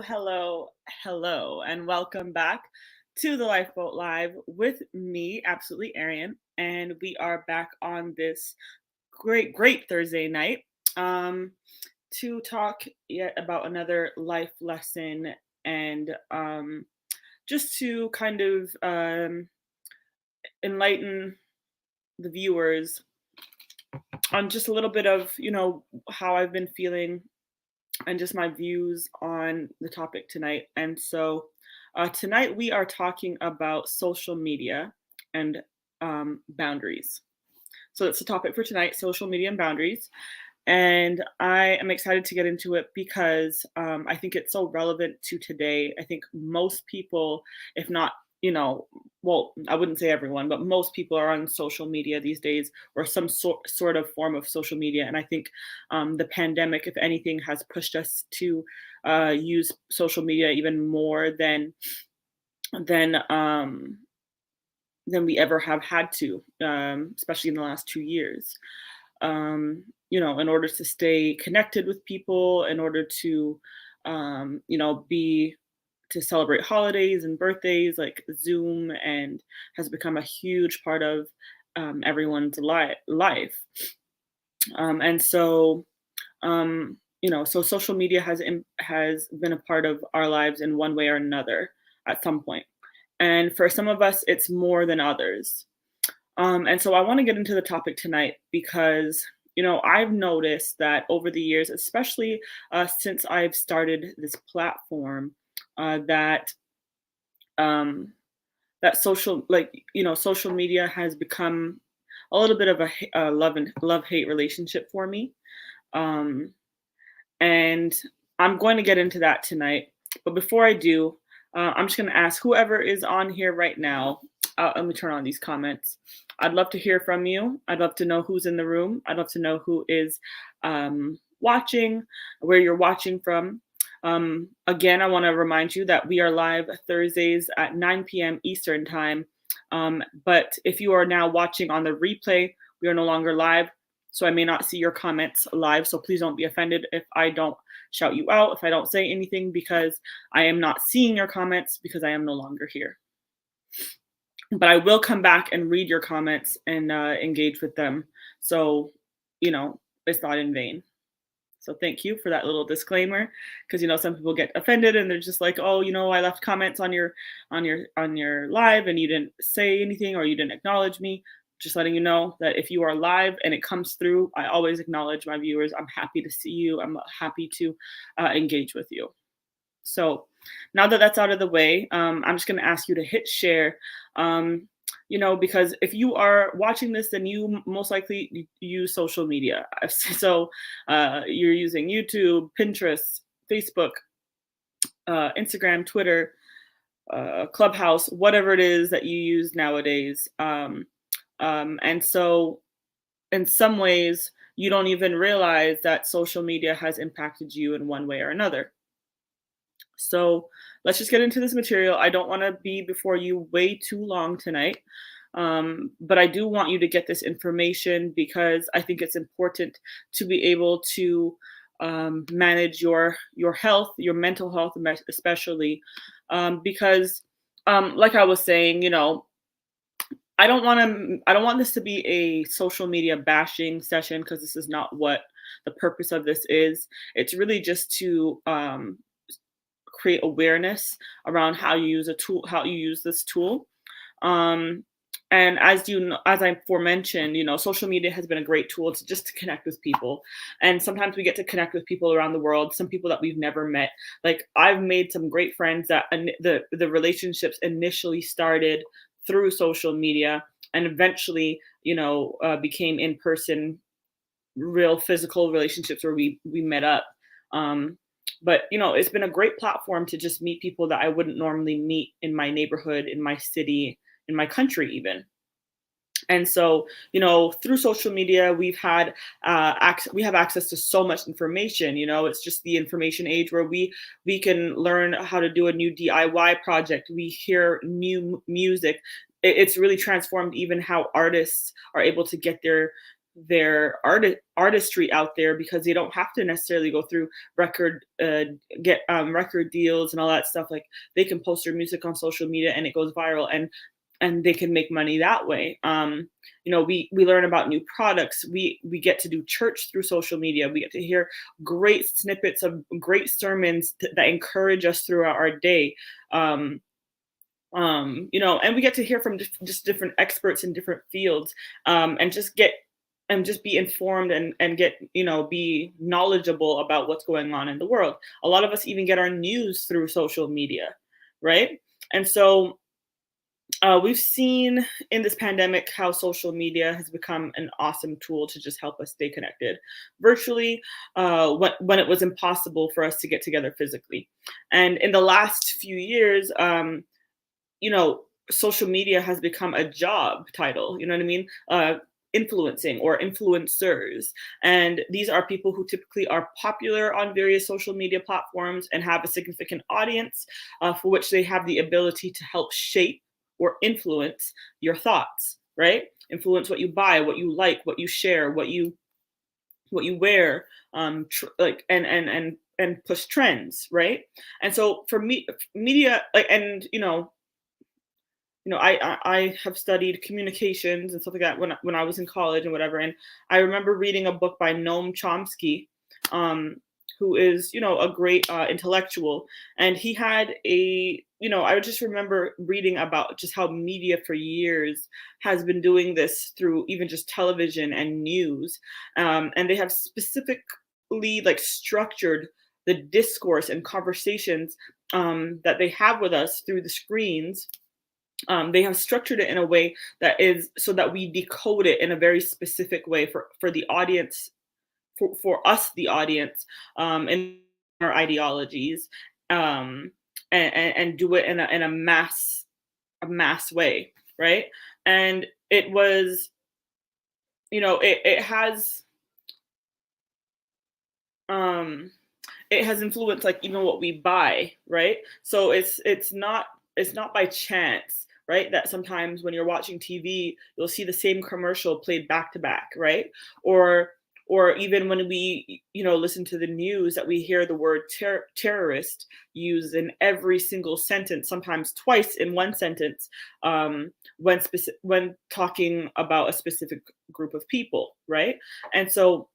Hello, and welcome back to the Lifeboat Live with me, absolutely Arian, and we are back on this great Thursday night um, to talk yet about another life lesson and just to kind of enlighten the viewers on just a little bit of how I've been feeling and just my views on the topic tonight. And so tonight we are talking about social media and boundaries. So that's the topic for tonight, social media and boundaries. And I am excited to get into it because I think it's so relevant to today. I think most people, if not, well, I wouldn't say everyone, but most people are on social media these days or some sort of form of social media. And I think the pandemic, if anything, has pushed us to use social media even more than than we ever have had to, especially in the last 2 years. In order to stay connected with people, in order to, be to celebrate holidays and birthdays, like Zoom, and has become a huge part of everyone's life. And so, so social media has been a part of our lives in one way or another at some point. And for some of us, it's more than others. And so I want to get into the topic tonight because, I've noticed that over the years, especially since I've started this platform, that that social media has become a little bit of a love hate relationship for me. Um, and I'm going to get into that tonight. But before I do, I'm just going to ask whoever is on here right now. Let me turn on these comments. I'd love to hear from you. I'd love to know who's in the room. I'd love to know who is watching, where you're watching from. Again, I want to remind you that we are live Thursdays at 9 p.m. Eastern Time. But if you are now watching on the replay, we are no longer live. So I may not see your comments live. So please don't be offended if I don't shout you out, if I don't say anything, because I am not seeing your comments because I am no longer here. But I will come back and read your comments and engage with them. So, it's not in vain. So thank you for that little disclaimer, because some people get offended and they're just like, oh, I left comments on your live and you didn't say anything or you didn't acknowledge me. Just letting you know that if you are live and it comes through, I always acknowledge my viewers. I'm happy to see you. I'm happy to engage with you. So now that that's out of the way, I'm just going to ask you to hit share. Because if you are watching this, then you most likely use social media. So you're using YouTube, Pinterest, Facebook, Instagram, Twitter, Clubhouse, whatever it is that you use nowadays. And so in some ways, you don't even realize that social media has impacted you in one way or another. So let's just get into this material. I don't want to be before you way too long tonight, but I do want you to get this information because I think it's important to be able to manage your health, your mental health, especially because, like I was saying, I don't want this to be a social media bashing session because this is not what the purpose of this is. It's really just to create awareness around how you use this tool. And as I aforementioned, social media has been a great tool to connect with people. And sometimes we get to connect with people around the world, some people that we've never met. Like I've made some great friends that the relationships initially started through social media and eventually, became in person, real physical relationships where we met up. But it's been a great platform to just meet people that I wouldn't normally meet in my neighborhood, in my city, in my country even. And so, through social media, we have access to so much information. It's just the information age where we can learn how to do a new DIY project. We hear new music. It's really transformed even how artists are able to get their artistry out there, because they don't have to necessarily go through record get record deals and all that stuff. Like, they can post their music on social media and it goes viral, and they can make money that way. We learn about new products. We get to do church through social media. We get to hear great snippets of great sermons that encourage us throughout our day. And we get to hear from just different experts in different fields, and just be informed, and get, be knowledgeable about what's going on in the world. A lot of us even get our news through social media, right? And so we've seen in this pandemic how social media has become an awesome tool to just help us stay connected virtually, when it was impossible for us to get together physically. And in the last few years, social media has become a job title. You know what I mean? Influencing or influencers. And these are people who typically are popular on various social media platforms and have a significant audience, for which they have the ability to help shape or influence your thoughts, right? Influence what you buy, what you like, what you share, what you wear, and push trends, right? And so for me, media, like, and I have studied communications and stuff like that when I was in college and whatever. And I remember reading a book by Noam Chomsky, um, who is, a great intellectual. And he had I just remember reading about just how media for years has been doing this through even just television and news. And they have specifically, like, structured the discourse and conversations that they have with us through the screens. They have structured it in a way that is so that we decode it in a very specific way for the audience, for us, the audience, and our ideologies, um, and do it in a mass way, right? And it was, it has, um, it has influenced, like, even what we buy, right? So it's not by chance, right, that sometimes when you're watching TV, you'll see the same commercial played back to back, right? Or even when we, listen to the news, that we hear the word terrorist used in every single sentence, sometimes twice in one sentence, when talking about a specific group of people, right? And so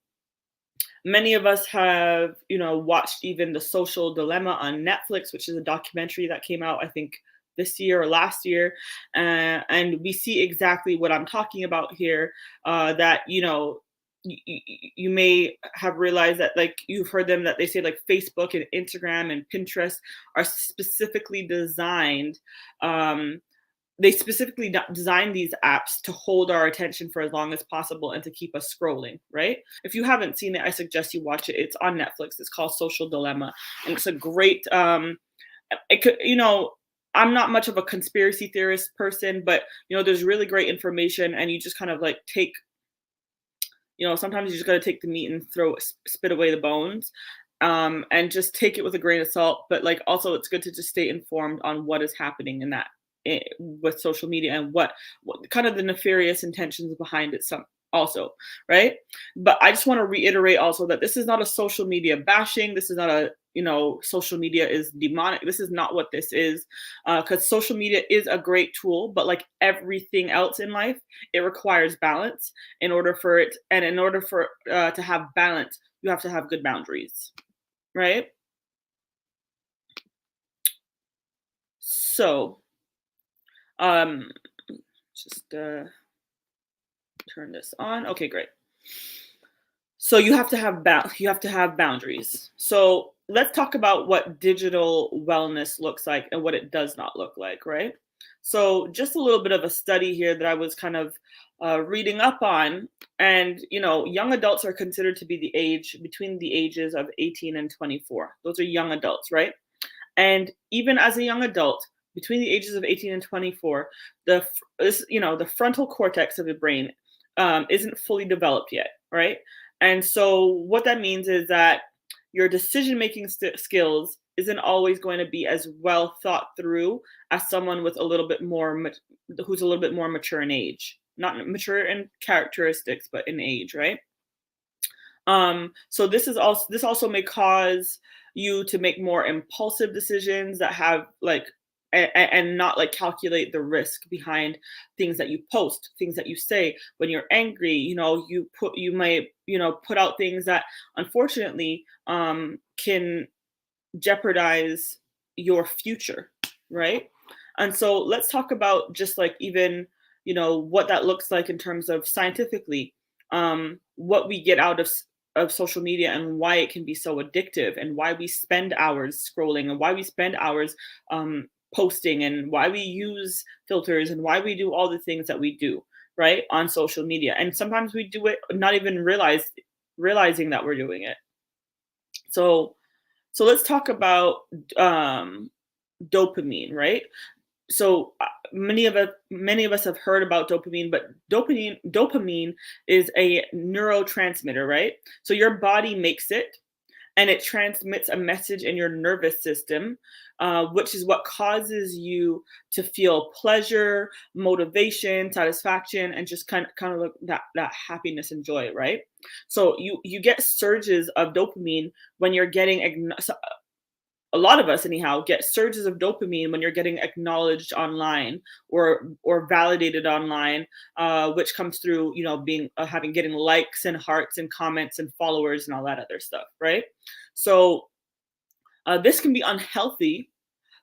many of us have, watched even The Social Dilemma on Netflix, which is a documentary that came out, I think, this year or last year. And we see exactly what I'm talking about here. That, you may have realized that, like, you've heard them, that they say, like, Facebook and Instagram and Pinterest are specifically designed. They specifically design these apps to hold our attention for as long as possible and to keep us scrolling, right? If you haven't seen it, I suggest you watch it. It's on Netflix. It's called Social Dilemma, and it's a great. It could, I'm not much of a conspiracy theorist person, but there's really great information, and you just kind of, like, take. Sometimes you just got to take the meat and spit away the bones, and just take it with a grain of salt. But, like, also, it's good to just stay informed on what is happening in that, with social media, and what kind of the nefarious intentions behind it, some also, right? But I just want to reiterate also that this is not a social media bashing. This is not a, social media is demonic. This is not what this is, because social media is a great tool, but like everything else in life, it requires balance. In order for to have balance, you have to have good boundaries, right? So, um, just turn this on. Okay, great. So you have to have boundaries. So let's talk about what digital wellness looks like and what it does not look like, right? So just a little bit of a study here that I was kind of reading up on, and young adults are considered to be between the ages of 18 and 24. Those are young adults, right? And even as a young adult, between the ages of 18 and 24, the frontal cortex of the brain isn't fully developed yet, right? And so what that means is that your decision making skills isn't always going to be as well thought through as someone with a little bit more who's a little bit more mature in age, not mature in characteristics, but in age, right? So this also may cause you to make more impulsive decisions that have like and not like calculate the risk behind things that you post, things that you say. When you're angry, you may, put out things that unfortunately can jeopardize your future, right? And so let's talk about just like even, what that looks like in terms of scientifically, what we get out of social media and why it can be so addictive and why we spend hours scrolling and why we spend hours posting and why we use filters and why we do all the things that we do, right, on social media. And sometimes we do it not even realizing that we're doing it. So so let's talk about um, dopamine, right? So many of us have heard about dopamine, but dopamine is a neurotransmitter, right? So your body makes it, and it transmits a message in your nervous system, which is what causes you to feel pleasure, motivation, satisfaction, and just kind of like that happiness and joy, right? So you get surges of dopamine when you're getting a lot of us anyhow get surges of dopamine when you're getting acknowledged online or validated online, which comes through, being having getting likes and hearts and comments and followers and all that other stuff, right? So this can be unhealthy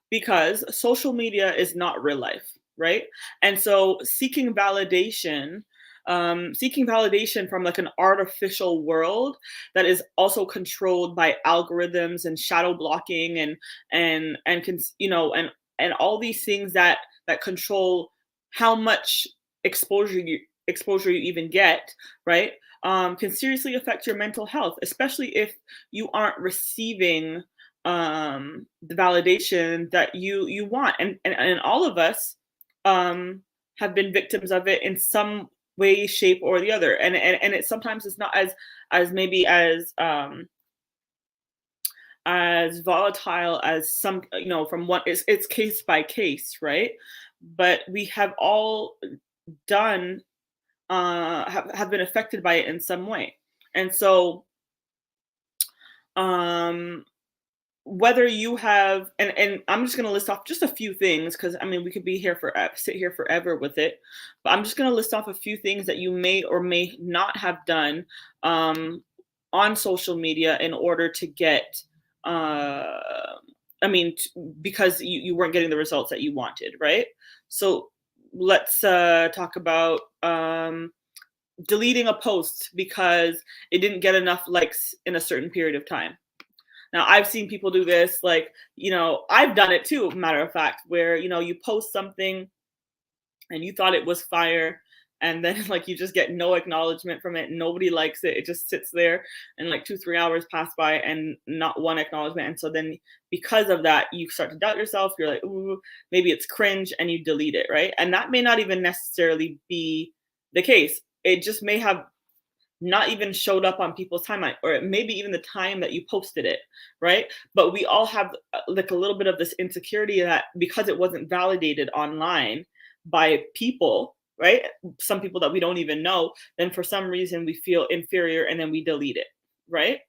because social media is not real life, right? And so seeking validation from like an artificial world that is also controlled by algorithms and shadow blocking and all these things that control how much exposure you even get, right? Can seriously affect your mental health, especially if you aren't receiving the validation that you want. And all of us have been victims of it in some way, shape, or the other. And it sometimes it's not as maybe as volatile as some, from what it's case by case, right? But we have all done have been affected by it in some way. And so um whether you have and I'm just going to list off just a few things, because I mean we could be here for sit here forever with it, but I'm just going to list off a few things that you may or may not have done um, on social media in order to get uh, I mean because you weren't getting the results that you wanted, right? So let's talk about deleting a post because it didn't get enough likes in a certain period of time. Now, I've seen people do this, like, I've done it too, matter of fact, where, you post something and you thought it was fire, and then like you just get no acknowledgement from it. Nobody likes it. It just sits there, and like 2, 3 hours pass by and not one acknowledgement. And so then because of that, you start to doubt yourself. You're like, ooh, maybe it's cringe, and you delete it, right? And that may not even necessarily be the case. It just may have not even showed up on people's timeline, or maybe even the time that you posted it, right? But we all have like a little bit of this insecurity that because it wasn't validated online by people, right? Some people that we don't even know, then for some reason we feel inferior and then we delete it, right?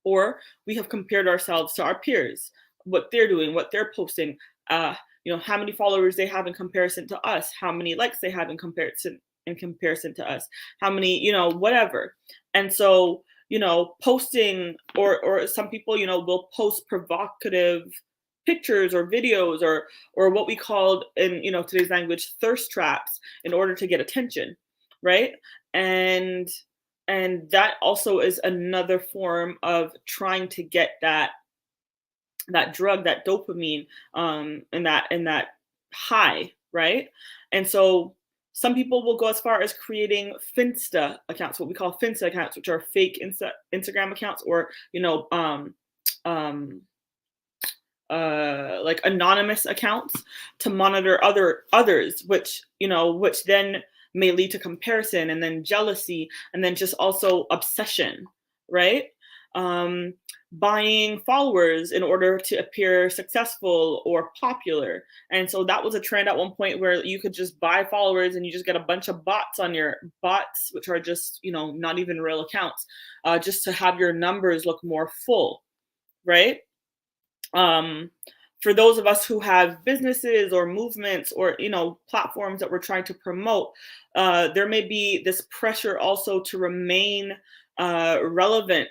Or we have compared ourselves to our peers, what they're doing, what they're posting, how many followers they have in comparison to us, how many likes they have in comparison to us, how many, whatever. And so, posting or some people, will post provocative pictures or videos or what we called in, today's language, thirst traps in order to get attention, right? And that also is another form of trying to get that drug, that dopamine, and that high, right? And so some people will go as far as creating Finsta accounts, what we call Finsta accounts, which are fake Instagram accounts, or um, like anonymous accounts to monitor others, which then may lead to comparison and then jealousy and then just also obsession, right? buying followers in order to appear successful or popular. And so that was a trend at one point where you could just buy followers and you just get a bunch of bots on your bots, which are just, not even real accounts, just to have your numbers look more full, right? um, for those of us who have businesses or movements or platforms that we're trying to promote, there may be this pressure also to remain relevant,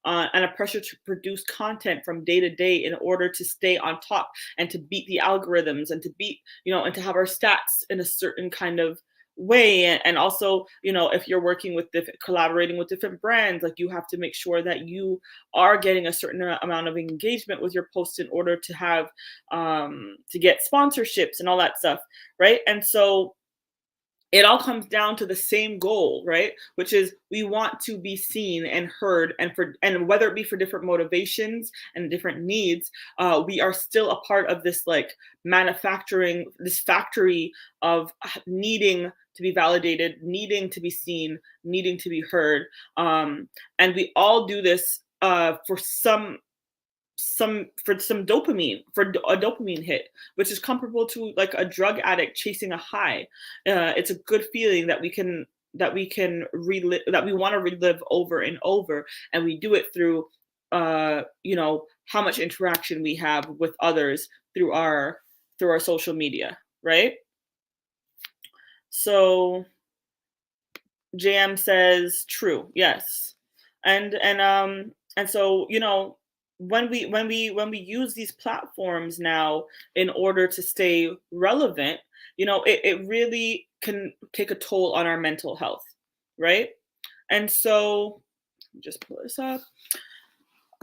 and a pressure to produce content from day to day in order to stay on top and to beat the algorithms and to beat, and to have our stats in a certain kind of way. And also, if you're working with collaborating with different brands, like, you have to make sure that you are getting a certain amount of engagement with your posts in order to have, to get sponsorships and all that stuff, right? And so it all comes down to the same goal, right? Which is, we want to be seen and heard, and whether it be for different motivations and different needs, we are still a part of this, like, manufacturing, this factory of needing to be validated, needing to be seen, needing to be heard. And we all do this for some dopamine, a dopamine hit, which is comparable to, like, a drug addict chasing a high. It's a good feeling that we can relive, that we want to relive over and over, and we do it through how much interaction we have with others through our social media, right? So JM says true. Yes. And so, when we use these platforms now in order to stay relevant, it really can take a toll on our mental health, right? And so, let me just pull this up.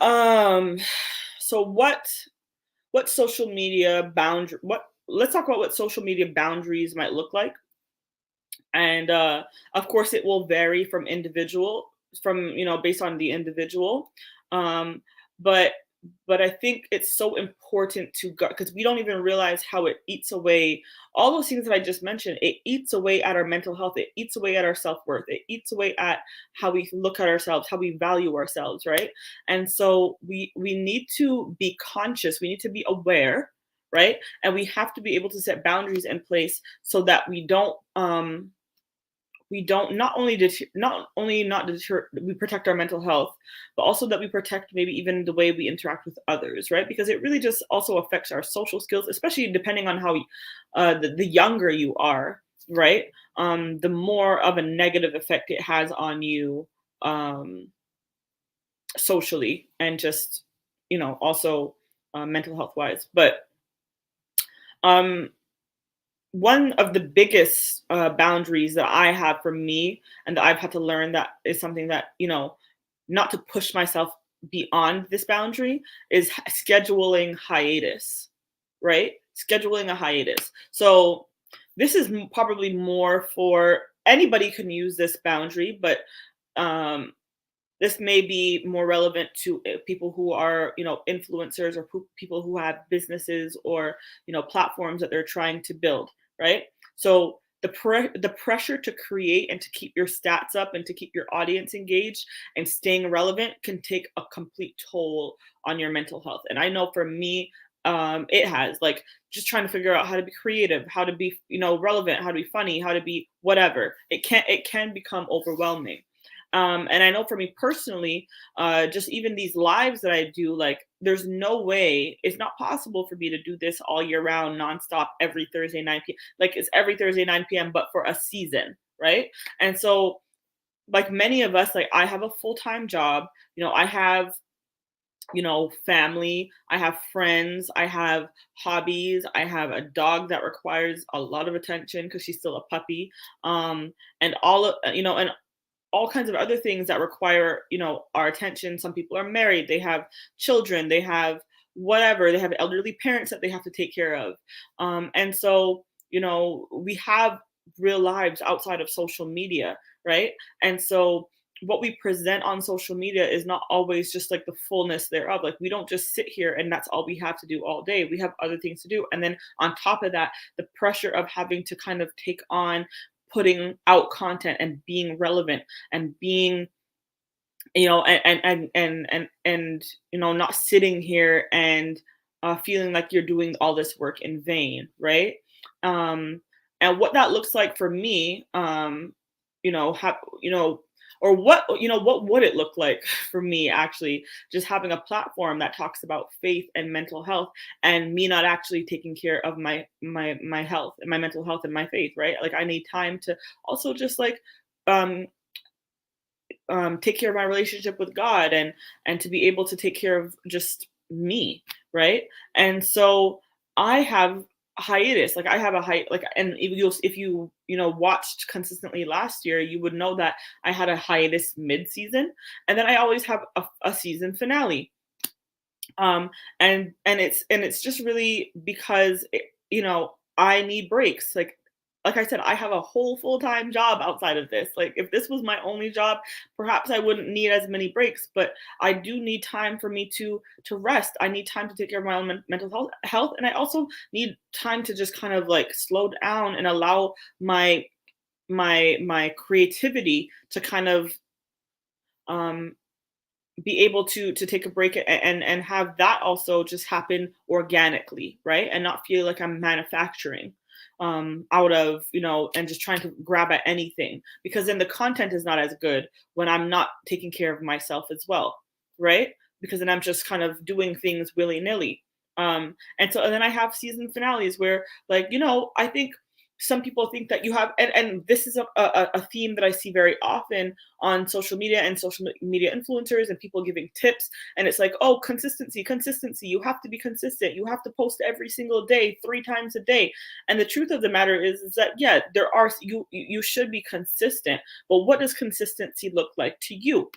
Um so what social media boundary what let's talk about what social media boundaries might look like. And of course it will vary from based on the individual. um but I think it's so important to go, because we don't even realize how it eats away, all those things that I just mentioned. It eats away at our mental health, it eats away at our self-worth, it eats away at how we look at ourselves, how we value ourselves, right? And so we need to be conscious, we need to be aware, right? And we have to be able to set boundaries in place so that we don't not deter, we protect our mental health, but also that we protect maybe even the way we interact with others, right? Because it really just also affects our social skills, especially depending on how the younger you are, right? The more of a negative effect it has on you, um socially, and just, also mental health wise. But um one of the biggest boundaries that I have for me, and that I've had to learn, that is something that, not to push myself beyond this boundary, is scheduling hiatus, right? Scheduling a hiatus. So this is probably more for anybody can use this boundary, but um, this may be more relevant to people who are, influencers, or people who have businesses, or, platforms that they're trying to build, right? So the pressure to create and to keep your stats up and to keep your audience engaged and staying relevant can take a complete toll on your mental health. And I know for me, it has, like, just trying to figure out how to be creative, how to be, relevant, how to be funny, how to be whatever. It can become overwhelming. And I know for me personally, just even these lives that I do, like, there's no way, it's not possible for me to do this all year round, nonstop, every Thursday, 9 p.m. Like, it's every Thursday, 9 p.m., but for a season, right? And so, like many of us, like, I have a full time job, I have, family, I have friends, I have hobbies, I have a dog that requires a lot of attention because she's still a puppy. And all kinds of other things that require, our attention. Some people are married, they have children, they have whatever, they have elderly parents that they have to take care of. And so, we have real lives outside of social media, right? And so what we present on social media is not always just like the fullness thereof. Like, we don't just sit here and that's all we have to do all day. We have other things to do. And then on top of that, the pressure of having to kind of take on putting out content and being relevant and being and not sitting here and feeling like you're doing all this work in vain, right? um and what that looks like for me, have or what would it look like for me, actually just having a platform that talks about faith and mental health, and me not actually taking care of my health and my mental health and my faith, right? Like, I need time to also just like um take care of my relationship with God, and to be able to take care of just me, right? And so I have hiatus. Like, I have a like, and if you watched consistently last year, you would know that I had a hiatus mid-season, and then I always have a season finale. And it's just really because I need breaks. Like I said, I have a whole full-time job outside of this. Like, if this was my only job, perhaps I wouldn't need as many breaks, but I do need time for me to rest. I need time to take care of my own mental health, and I also need time to just kind of like slow down and allow my creativity to kind of um be able to take a break, and have that also just happen organically, right? And not feel like I'm manufacturing out of, and just trying to grab at anything, because then the content is not as good when I'm not taking care of myself as well, right? Because then I'm just kind of doing things willy-nilly. And then I have season finales where, like, I think some people think that you have, and this is a theme that I see very often on social media and social media influencers and people giving tips. And it's like, oh, consistency. You have to be consistent. You have to post every single day, 3 times a day. And the truth of the matter is that, yeah, you should be consistent. But what does consistency look like to you?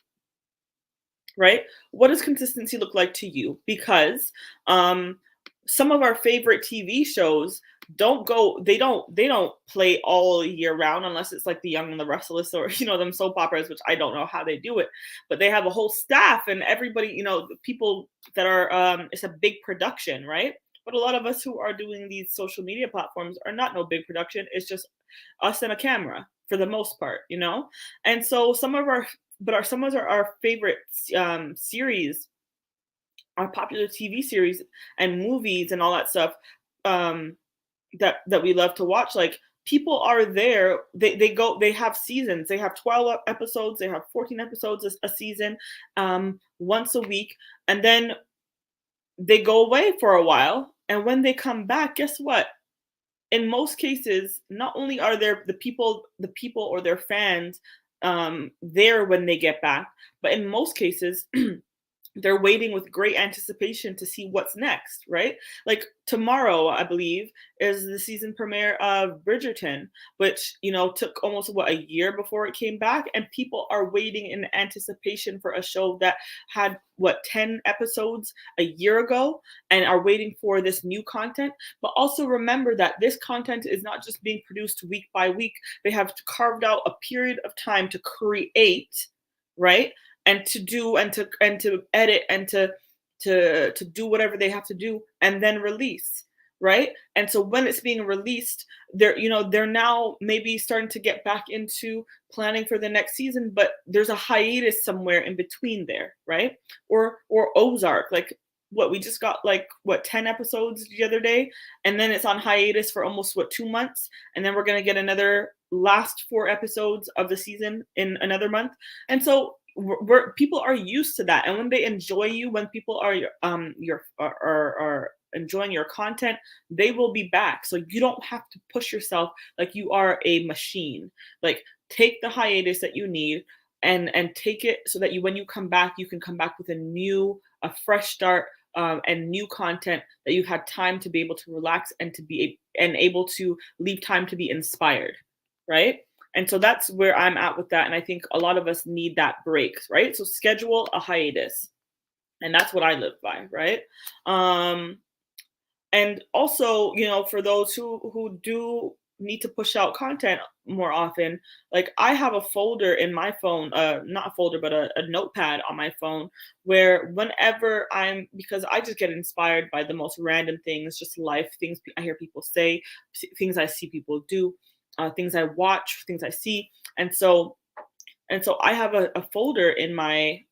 Right? What does consistency look like to you? Because some of our favorite TV shows they don't play all year round, unless it's like The Young and the Restless, or them soap operas, which I don't know how they do it. But they have a whole staff and everybody, the people that are it's a big production, right? But a lot of us who are doing these social media platforms are not no big production. It's just us and a camera for the most part. And so some of our favorite series, our popular TV series and movies and all that stuff, um, that we love to watch. Like, people are there. They have seasons. They have 12 episodes. They have 14 episodes a season, once a week, and then they go away for a while. And when they come back, guess what? In most cases, not only are there the people or their fans there when they get back, but in most cases they're waiting with great anticipation to see what's next, right? Like, tomorrow, I believe, is the season premiere of Bridgerton, which, took almost a year before it came back. And people are waiting in anticipation for a show that had 10 episodes a year ago, and are waiting for this new content. But also remember that this content is not just being produced week by week. They have carved out a period of time to create, right? And to do and to edit and to do whatever they have to do, and then release, right? And so when it's being released, they're now maybe starting to get back into planning for the next season, but there's a hiatus somewhere in between there, right? Or Ozark, like, we just got, like, 10 episodes the other day, and then it's on hiatus for almost 2 months, and then we're going to get another last 4 episodes of the season in another month. And so people are used to that, and when they enjoy you, when people are are enjoying your content, they will be back. So you don't have to push yourself like you are a machine. Like, take the hiatus that you need, and take it so that when you come back, you can come back with a fresh start, and new content that you've had time to be able to relax, and able to leave time to be inspired, right? And so that's where I'm at with that. And I think a lot of us need that break, right? So schedule a hiatus. And that's what I live by, right? Um, and also, for those who do need to push out content more often, like, I have a folder in my phone, not a folder, but a notepad on my phone, where whenever because I just get inspired by the most random things, just life things I hear people say, things I see people do, things I watch, things I see. And so And so I have a folder in my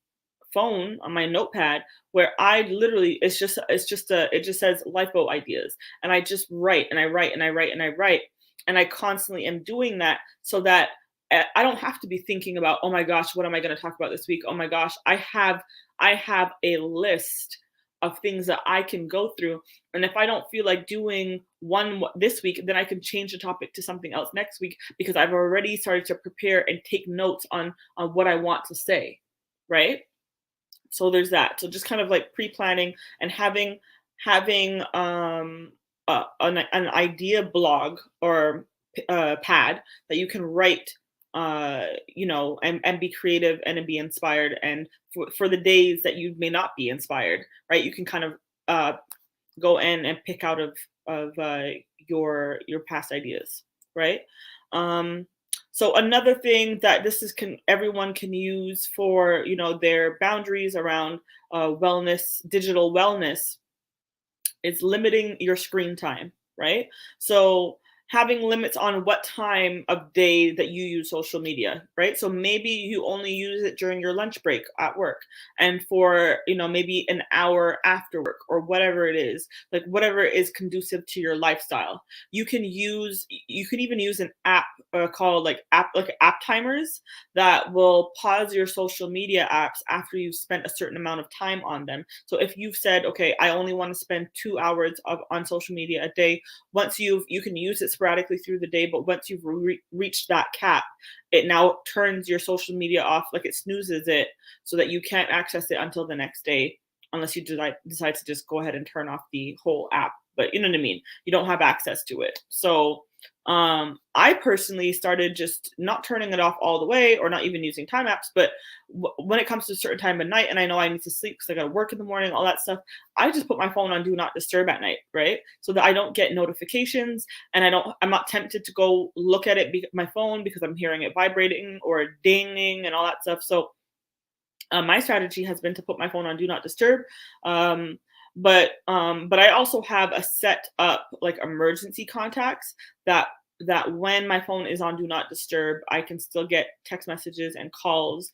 phone on my notepad where I literally it just says lipo ideas, and I just write and I write and I write and I write, and I constantly am doing that so that I don't have to be thinking about, oh my gosh, what am I going to talk about this week? Oh my gosh, I have a list of things that I can go through, and if I don't feel like doing one this week, then I can change the topic to something else next week because I've already started to prepare and take notes on what I want to say, right? So there's that. So just kind of like pre-planning and having an idea blog or pad that you can write, and be creative and be inspired, and for the days that you may not be inspired, right, you can kind of uh, go in and pick out of your past ideas, right? Um, so another thing that this is can everyone can use for, their boundaries around wellness, digital wellness, it's limiting your screen time, right? So having limits on what time of day that you use social media, right? So maybe you only use it during your lunch break at work, and for, maybe an hour after work, or whatever it is, like whatever is conducive to your lifestyle. You can even use an app called like app timers that will pause your social media apps after you've spent a certain amount of time on them. So if you've said, okay, I only want to spend 2 hours on social media a day, you can use it sporadically through the day, but once you've reached that cap, it now turns your social media off, like it snoozes it, so that you can't access it until the next day, unless you decide to just go ahead and turn off the whole app. But you know what I mean? You don't have access to it. So I personally started just not turning it off all the way, or not even using time apps. But when it comes to a certain time of night, and I know I need to sleep because I got to work in the morning, all that stuff, I just put my phone on do not disturb at night, right? So that I don't get notifications, and I'm not tempted to go look at it, my phone, because I'm hearing it vibrating or dinging and all that stuff. So my strategy has been to put my phone on do not disturb. But I also have a set up like emergency contacts that when my phone is on do not disturb, I can still get text messages and calls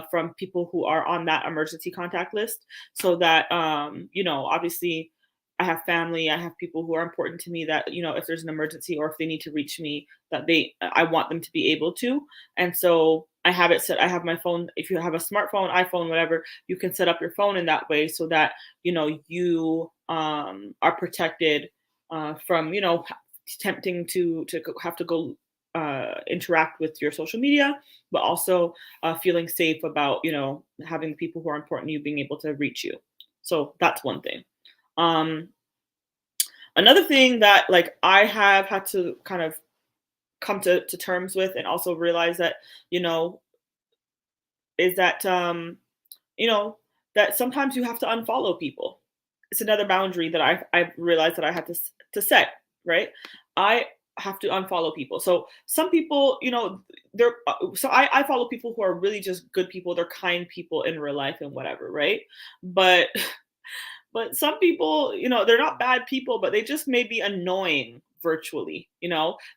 from people who are on that emergency contact list, so that obviously I have family, I have people who are important to me, that, if there's an emergency or if they need to reach me, that I want them to be able to. And so I have it set. I have my phone. If you have a smartphone, iPhone, whatever, you can set up your phone in that way, so that you are protected from tempting to have to go interact with your social media, but also feeling safe about having the people who are important to you being able to reach you. So that's one thing. Um, Another thing that like I have had to kind of come to terms with, and also realize that, you know, is that you know, that sometimes you have to unfollow people. It's another boundary that I've realized that I have to set, right? I have to unfollow people. So some people, they're so I follow people who are really just good people. They're kind people in real life and whatever, right? But but some people, they're not bad people, but they just may be annoying virtually,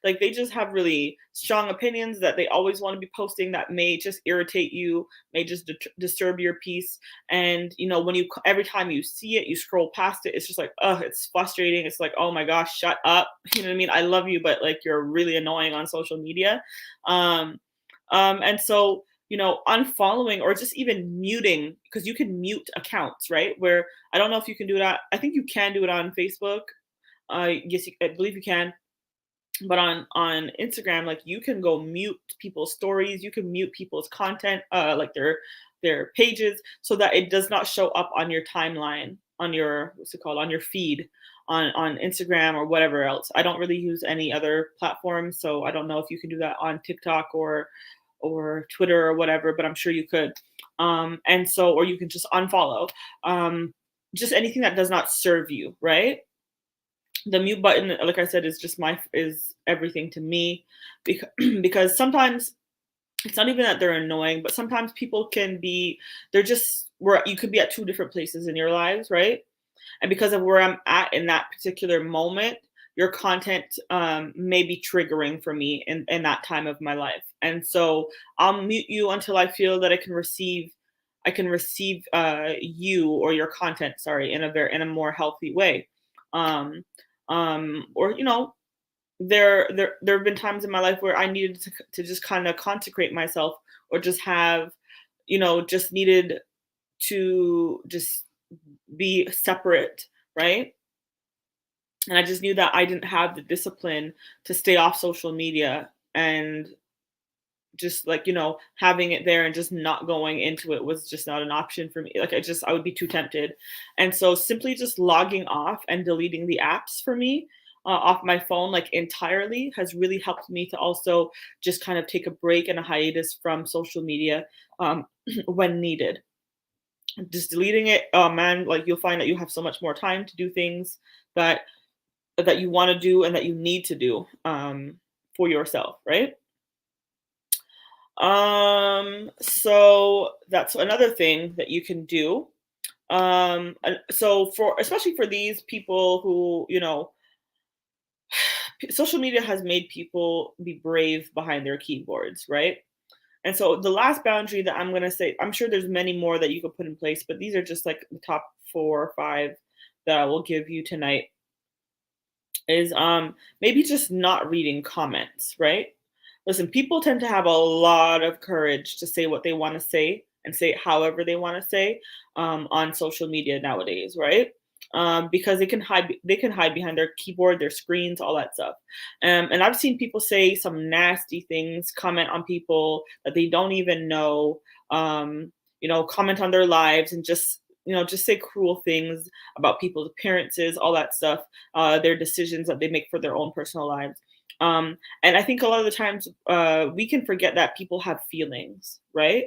like they just have really strong opinions that they always want to be posting, that may just irritate you, may just disturb your peace. And, when every time you see it, you scroll past it, it's just like, oh, it's frustrating. It's like, oh my gosh, shut up. You know what I mean? I love you, but like you're really annoying on social media. Um, and so, unfollowing or just even muting, because you can mute accounts, right? Where I don't know if you can do that. I think you can do it on Facebook. Yes, I believe you can. But on Instagram, like you can go mute people's stories, you can mute people's content, like their pages, so that it does not show up on your timeline, on your what's it called, on your feed, on Instagram or whatever else. I don't really use any other platforms, so I don't know if you can do that on TikTok or Twitter or whatever, but I'm sure you could. And so, or you can just unfollow. Just anything that does not serve you, right? The mute button, like I said, is everything to me, because because sometimes it's not even that they're annoying, but sometimes people can be, they're just where you could be at two different places in your lives, right? And because of where I'm at in that particular moment, your content may be triggering for me in that time of my life. And so I'll mute you until I feel that I can receive you or your content, sorry, in a more healthy way. Um, or there have been times in my life where I needed to just kind of consecrate myself, or just just needed to just be separate, right? And I just knew that I didn't have the discipline to stay off social media, and just like, having it there and just not going into it was just not an option for me. Like I would be too tempted. And so simply just logging off and deleting the apps for me off my phone, like entirely, has really helped me to also just kind of take a break and a hiatus from social media when needed. Just deleting it, oh man, like you'll find that you have so much more time to do things that you want to do and that you need to do for yourself, right? So that's another thing that you can do. So for especially for these people who, social media has made people be brave behind their keyboards, right? And so the last boundary that I'm going to say, I'm sure there's many more that you could put in place, but these are just like the top 4 or 5 that I will give you tonight, is maybe just not reading comments, right? Listen, people tend to have a lot of courage to say what they want to say and say it however they want to say on social media nowadays, right? Because they can hide behind their keyboard, their screens, all that stuff. And I've seen people say some nasty things, comment on people that they don't even know, comment on their lives, and just say cruel things about people's appearances, all that stuff, their decisions that they make for their own personal lives. And I think a lot of the times we can forget that people have feelings, right?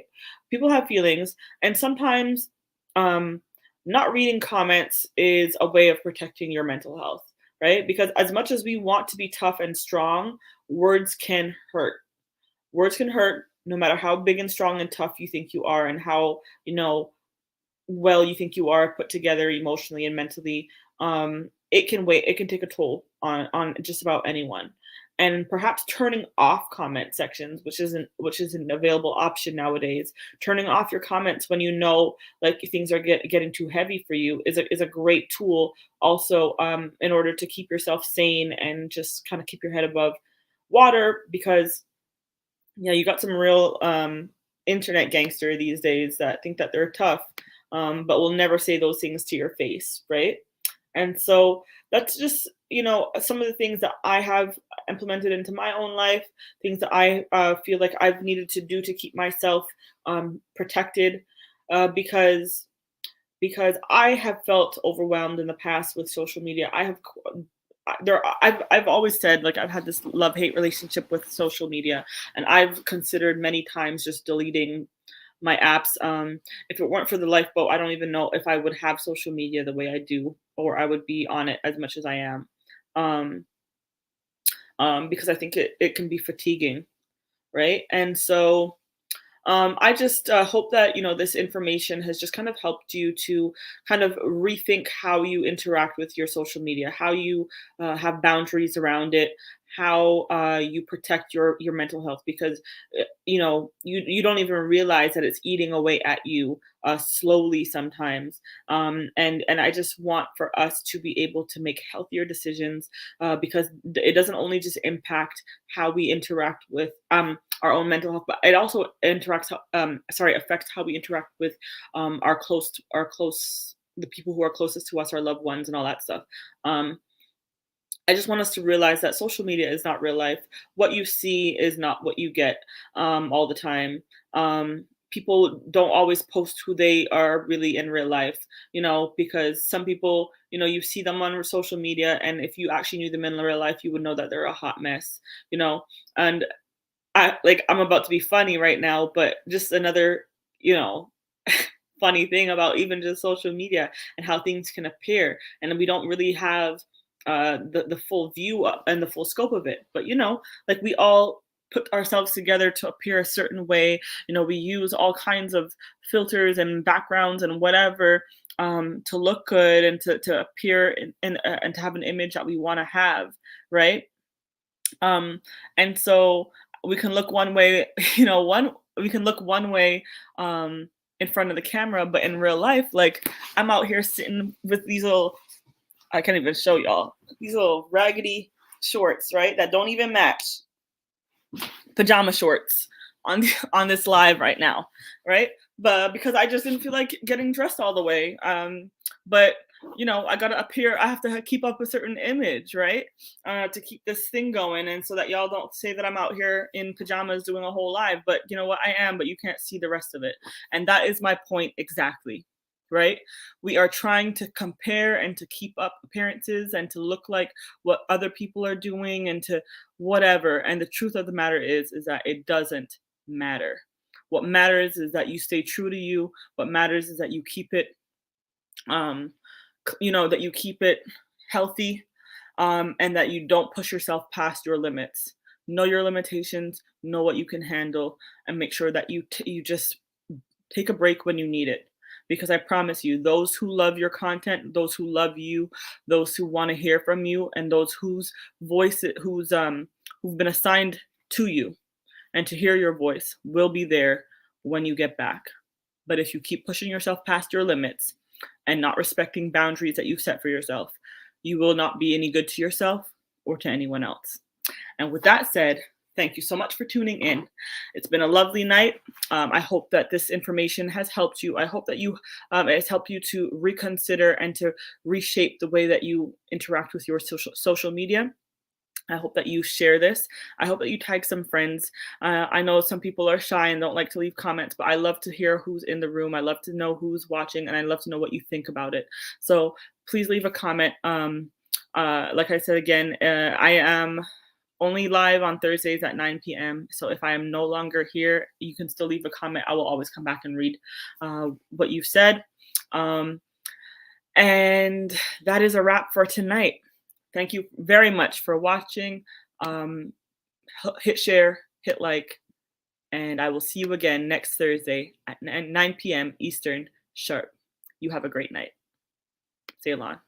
People have feelings, and sometimes um, not reading comments is a way of protecting your mental health, right? Because as much as we want to be tough and strong, words can hurt. Words can hurt no matter how big and strong and tough you think you are, and how, well you think you are put together emotionally and mentally. It can take a toll on just about anyone. And perhaps turning off comment sections, which is an available option nowadays. Turning off your comments when you know, like, things are getting too heavy for you, is a great tool also, in order to keep yourself sane and just kind of keep your head above water. Because yeah, you got some real internet gangster these days that think that they're tough, but will never say those things to your face, right? And so that's just, some of the things that I have implemented into my own life, things that I feel like I've needed to do to keep myself protected, because I have felt overwhelmed in the past with social media. I've always said, like, I've had this love hate relationship with social media, and I've considered many times just deleting my apps. If it weren't for the lifeboat, I don't even know if I would have social media the way I do, or I would be on it as much as I am. Um, because I think it can be fatiguing, right? And so I just hope that this information has just kind of helped you to kind of rethink how you interact with your social media, how you have boundaries around it, how you protect your mental health, because you don't even realize that it's eating away at you slowly sometimes. And I just want for us to be able to make healthier decisions, because it doesn't only just impact how we interact with our own mental health, but it also affects how we interact with the people who are closest to us, our loved ones, and all that stuff. Um, I just want us to realize that social media is not real life. What you see is not what you get all the time. People don't always post who they are really in real life, because some people, you see them on social media, and if you actually knew them in real life, you would know that they're a hot mess, and I'm about to be funny right now, but just another, you know, funny thing about even just social media and how things can appear, and we don't really have the full view and the full scope of it. But like, we all put ourselves together to appear a certain way. We use all kinds of filters and backgrounds and whatever, to look good and to appear and to have an image that we want to have, right? Um, and so we can look one way, one we can look one way in front of the camera, but in real life, like I'm out here sitting with these little, I can't even show y'all, these little raggedy shorts, right? That don't even match, pajama shorts on on this live right now, right? But because I just didn't feel like getting dressed all the way. But I gotta appear. I have to keep up a certain image, right? To keep this thing going, and so that y'all don't say that I'm out here in pajamas doing a whole live. But you know what? I am, but you can't see the rest of it, and that is my point exactly. Right? We are trying to compare and to keep up appearances and to look like what other people are doing and to whatever. And the truth of the matter is that it doesn't matter. What matters is that you stay true to you. What matters is that you keep it, um, that you keep it healthy, and that you don't push yourself past your limits. Know your limitations, know what you can handle, and make sure that you just take a break when you need it. Because I promise you, those who love your content, those who love you, those who want to hear from you, and those whose voice, who've been assigned to you and to hear your voice, will be there when you get back. But if you keep pushing yourself past your limits and not respecting boundaries that you've set for yourself, you will not be any good to yourself or to anyone else. And with that said, thank you so much for tuning in. It's been a lovely night. I hope that this information has helped you. I hope that it's helped you to reconsider and to reshape the way that you interact with your social media. I hope that you share this. I hope that you tag some friends. I know some people are shy and don't like to leave comments, but I love to hear who's in the room. I love to know who's watching, and I love to know what you think about it. So please leave a comment. Like I said again, I am only live on Thursdays at 9 p.m. So if I am no longer here, you can still leave a comment. I will always come back and read what you've said. And that is a wrap for tonight. Thank you very much for watching. Hit share, hit like, and I will see you again next Thursday at 9 p.m. Eastern sharp. You have a great night. Ceylon.